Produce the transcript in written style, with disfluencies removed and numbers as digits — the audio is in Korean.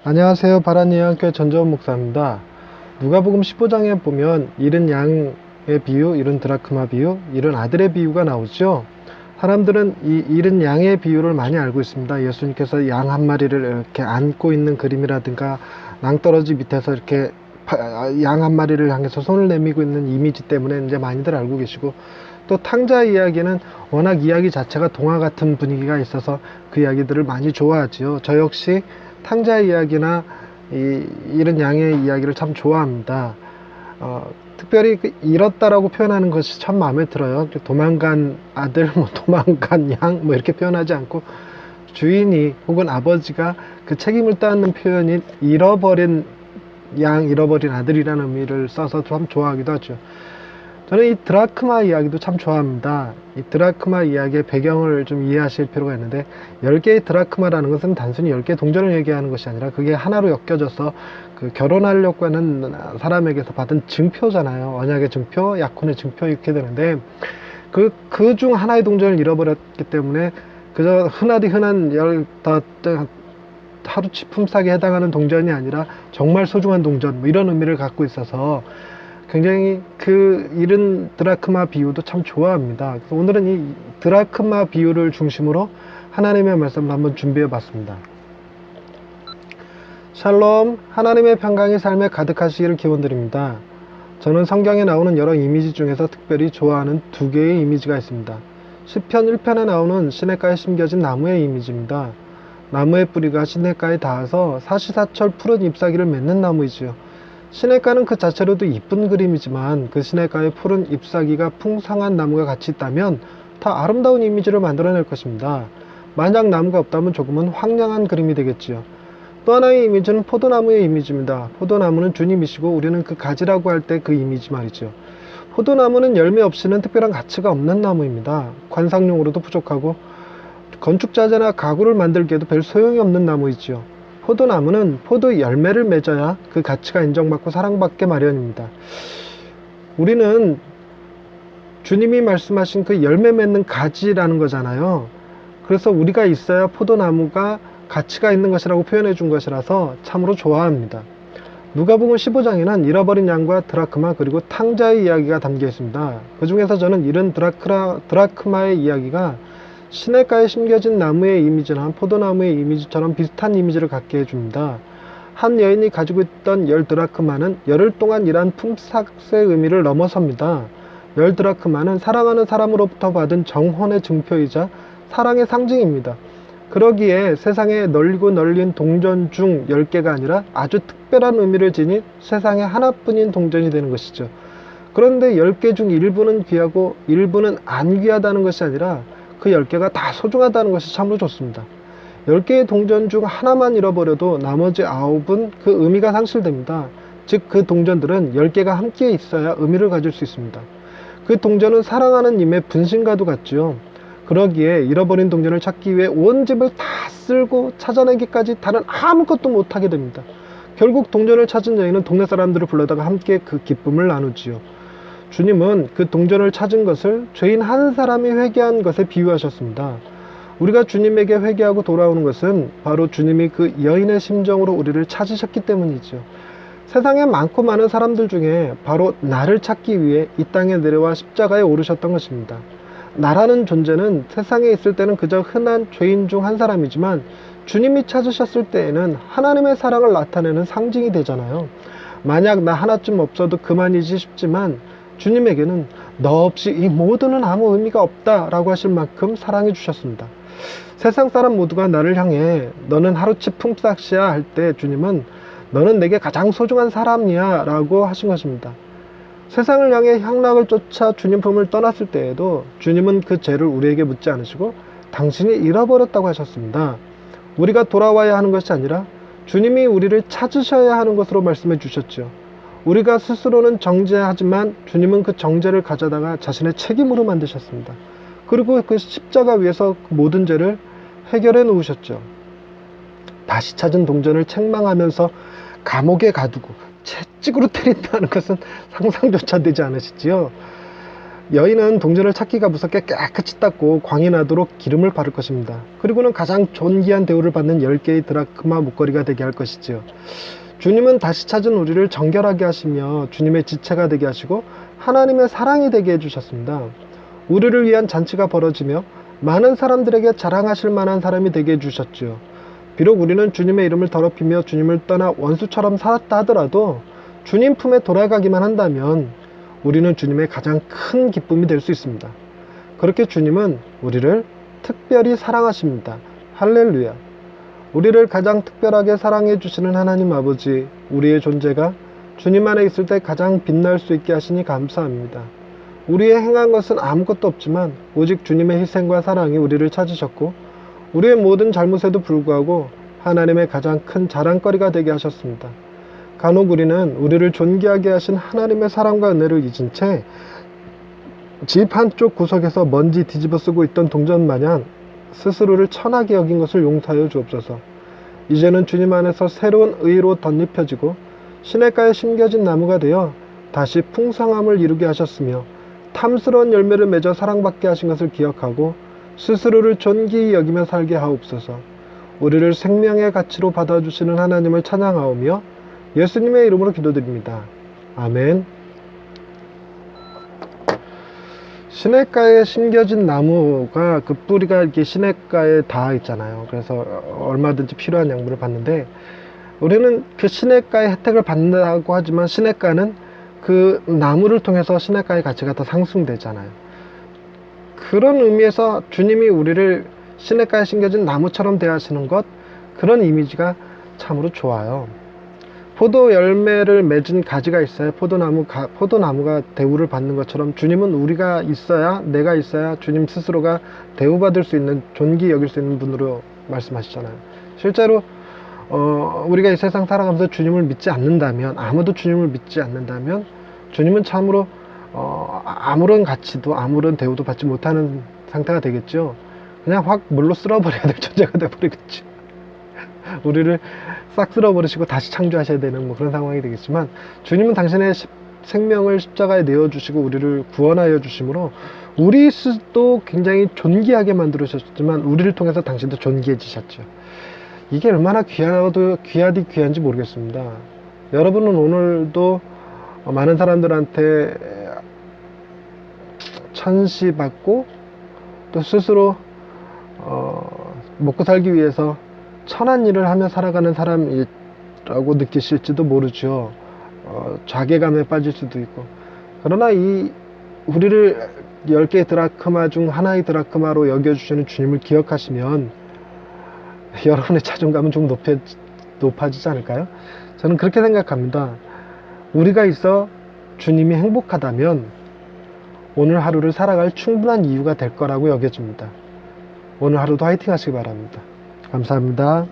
안녕하세요. 바란예언교회 전재원 목사입니다. 누가복음 15장에 보면 잃은 양의 비유, 잃은 드라크마 비유, 잃은 아들의 비유가 나오죠. 사람들은 이 잃은 양의 비유를 많이 알고 있습니다. 예수님께서 양 한 마리를 이렇게 안고 있는 그림이라든가 낭떠러지 밑에서 이렇게 양 한 마리를 향해서 손을 내밀고 있는 이미지 때문에 이제 많이들 알고 계시고, 또 탕자 이야기는 워낙 이야기 자체가 동화 같은 분위기가 있어서 그 이야기들을 많이 좋아하지요. 저 역시 탕자 이야기나 잃은 양의 이야기를 참 좋아합니다. 특별히 잃었다라고 표현하는 것이 참 마음에 들어요. 도망간 아들, 도망간 양, 이렇게 표현하지 않고 주인이 혹은 아버지가 그 책임을 떠안는 표현인 잃어버린 양, 잃어버린 아들이라는 의미를 써서 참 좋아하기도 하죠. 저는 이 드라크마 이야기도 참 좋아합니다. 이 드라크마 이야기의 배경을 좀 이해하실 필요가 있는데, 10개의 드라크마라는 것은 단순히 10개의 동전을 얘기하는 것이 아니라 그게 하나로 엮여져서 그 결혼하려고 하는 사람에게서 받은 증표잖아요. 언약의 증표, 약혼의 증표, 이렇게 되는데 그 중 하나의 동전을 잃어버렸기 때문에 그저 흔한 하루치 품삯에 해당하는 동전이 아니라 정말 소중한 동전, 이런 의미를 갖고 있어서 굉장히 그 잃은 드라크마 비유도 참 좋아합니다. 그래서 오늘은 이 드라크마 비유를 중심으로 하나님의 말씀을 한번 준비해 봤습니다. 샬롬, 하나님의 평강이 삶에 가득하시기를 기원드립니다. 저는 성경에 나오는 여러 이미지 중에서 특별히 좋아하는 2개의 이미지가 있습니다. 시편 1편에 나오는 시냇가에 심겨진 나무의 이미지입니다. 나무의 뿌리가 시냇가에 닿아서 사시사철 푸른 잎사귀를 맺는 나무이지요. 시냇가는 그 자체로도 이쁜 그림이지만 그 시냇가의 푸른 잎사귀가 풍성한 나무가 같이 있다면 더 아름다운 이미지를 만들어낼 것입니다. 만약 나무가 없다면 조금은 황량한 그림이 되겠지요. 또 하나의 이미지는 포도나무의 이미지입니다. 포도나무는 주님이시고 우리는 그 가지라고 할 때 그 이미지 말이죠. 포도나무는 열매 없이는 특별한 가치가 없는 나무입니다. 관상용으로도 부족하고 건축자재나 가구를 만들기에도 별 소용이 없는 나무이지요. 포도나무는 포도 열매를 맺어야 그 가치가 인정받고 사랑받게 마련입니다. 우리는 주님이 말씀하신 그 열매 맺는 가지라는 거잖아요. 그래서 우리가 있어야 포도나무가 가치가 있는 것이라고 표현해 준 것이라서 참으로 좋아합니다. 누가복음 15장에는 잃어버린 양과 드라크마 그리고 탕자의 이야기가 담겨 있습니다. 그 중에서 저는 잃은 드라크마의 이야기가 시냇가에 심겨진 나무의 이미지나 포도나무의 이미지처럼 비슷한 이미지를 갖게 해줍니다. 한 여인이 가지고 있던 10드라크마는 열흘 동안 일한 품삯의 의미를 넘어섭니다. 10드라크마는 사랑하는 사람으로부터 받은 정혼의 증표이자 사랑의 상징입니다. 그러기에 세상에 널린 동전 중 10개가 아니라 아주 특별한 의미를 지닌 세상에 하나뿐인 동전이 되는 것이죠. 그런데 10개 중 일부는 귀하고 일부는 안 귀하다는 것이 아니라 그 10개가 다 소중하다는 것이 참으로 좋습니다. 10개의 동전 중 하나만 잃어버려도 나머지 9은 그 의미가 상실됩니다. 즉 그 동전들은 10개가 함께 있어야 의미를 가질 수 있습니다. 그 동전은 사랑하는 님의 분신과도 같지요. 그러기에 잃어버린 동전을 찾기 위해 온 집을 다 쓸고 찾아내기까지 다른 아무것도 못하게 됩니다. 결국 동전을 찾은 여인은 동네 사람들을 불러다가 함께 그 기쁨을 나누지요. 주님은 그 동전을 찾은 것을 죄인 한 사람이 회개한 것에 비유하셨습니다. 우리가 주님에게 회개하고 돌아오는 것은 바로 주님이 그 여인의 심정으로 우리를 찾으셨기 때문이죠. 세상에 많고 많은 사람들 중에 바로 나를 찾기 위해 이 땅에 내려와 십자가에 오르셨던 것입니다. 나라는 존재는 세상에 있을 때는 그저 흔한 죄인 중 한 사람이지만 주님이 찾으셨을 때에는 하나님의 사랑을 나타내는 상징이 되잖아요. 만약 나 하나쯤 없어도 그만이지 싶지만 주님에게는 너 없이 이 모두는 아무 의미가 없다 라고 하실 만큼 사랑해 주셨습니다. 세상 사람 모두가 나를 향해 너는 하루치 품삯이야 할 때 주님은 너는 내게 가장 소중한 사람이야 라고 하신 것입니다. 세상을 향해 향락을 쫓아 주님 품을 떠났을 때에도 주님은 그 죄를 우리에게 묻지 않으시고 당신이 잃어버렸다고 하셨습니다. 우리가 돌아와야 하는 것이 아니라 주님이 우리를 찾으셔야 하는 것으로 말씀해 주셨죠. 우리가 스스로는 정죄하지만 주님은 그 정죄를 가져다가 자신의 책임으로 만드셨습니다. 그리고 그 십자가 위에서 모든 죄를 해결해 놓으셨죠. 다시 찾은 동전을 책망하면서 감옥에 가두고 채찍으로 때린다는 것은 상상조차 되지 않으시지요. 여인은 동전을 찾기가 무섭게 깨끗이 닦고 광이 나도록 기름을 바를 것입니다. 그리고는 가장 존귀한 대우를 받는 10개의 드라크마 목걸이가 되게 할 것이지요. 주님은 다시 찾은 우리를 정결하게 하시며 주님의 지체가 되게 하시고 하나님의 사랑이 되게 해주셨습니다. 우리를 위한 잔치가 벌어지며 많은 사람들에게 자랑하실 만한 사람이 되게 해주셨지요. 비록 우리는 주님의 이름을 더럽히며 주님을 떠나 원수처럼 살았다 하더라도 주님 품에 돌아가기만 한다면 우리는 주님의 가장 큰 기쁨이 될 수 있습니다. 그렇게 주님은 우리를 특별히 사랑하십니다. 할렐루야. 우리를 가장 특별하게 사랑해 주시는 하나님 아버지, 우리의 존재가 주님 안에 있을 때 가장 빛날 수 있게 하시니 감사합니다. 우리의 행한 것은 아무것도 없지만 오직 주님의 희생과 사랑이 우리를 찾으셨고 우리의 모든 잘못에도 불구하고 하나님의 가장 큰 자랑거리가 되게 하셨습니다. 간혹 우리는 우리를 존귀하게 하신 하나님의 사랑과 은혜를 잊은 채 집 한쪽 구석에서 먼지 뒤집어 쓰고 있던 동전 마냥 스스로를 천하게 여긴 것을 용서하여 주옵소서. 이제는 주님 안에서 새로운 의로 덧입혀지고 시냇가에 심겨진 나무가 되어 다시 풍성함을 이루게 하셨으며 탐스러운 열매를 맺어 사랑받게 하신 것을 기억하고 스스로를 존귀히 여기며 살게 하옵소서. 우리를 생명의 가치로 받아주시는 하나님을 찬양하오며 예수님의 이름으로 기도드립니다. 아멘. 시냇가에 심겨진 나무가 그 뿌리가 이렇게 시냇가에 닿아 있잖아요. 그래서 얼마든지 필요한 양분을 받는데 우리는 그 시냇가의 혜택을 받는다고 하지만 시냇가는 그 나무를 통해서 시냇가의 가치가 더 상승되잖아요. 그런 의미에서 주님이 우리를 시냇가에 심겨진 나무처럼 대하시는 것, 그런 이미지가 참으로 좋아요. 포도 열매를 맺은 가지가 있어야 포도나무가 대우를 받는 것처럼 주님은 우리가 있어야, 내가 있어야 주님 스스로가 대우받을 수 있는, 존귀 여길 수 있는 분으로 말씀하시잖아요. 실제로 우리가 이 세상 살아가면서 주님을 믿지 않는다면, 아무도 주님을 믿지 않는다면 주님은 참으로 아무런 가치도 아무런 대우도 받지 못하는 상태가 되겠죠. 그냥 확 물로 쓸어버려야 될 존재가 되어버리겠죠. 우리를 싹 쓸어버리시고 다시 창조하셔야 되는 뭐 그런 상황이 되겠지만, 주님은 당신의 생명을 십자가에 내어주시고 우리를 구원하여 주심으로 우리도 굉장히 존귀하게 만들어주셨지만 우리를 통해서 당신도 존귀해지셨죠. 이게 얼마나 귀하디 귀한지 모르겠습니다. 여러분은 오늘도 많은 사람들한테 천시받고 또 스스로 먹고 살기 위해서 천한 일을 하며 살아가는 사람이라고 느끼실지도 모르죠. 자괴감에 빠질 수도 있고. 그러나 우리를 10개의 드라크마 중 하나의 드라크마로 여겨주시는 주님을 기억하시면 여러분의 자존감은 좀 높아지지 않을까요? 저는 그렇게 생각합니다. 우리가 있어 주님이 행복하다면 오늘 하루를 살아갈 충분한 이유가 될 거라고 여겨집니다. 오늘 하루도 화이팅 하시기 바랍니다. 감사합니다.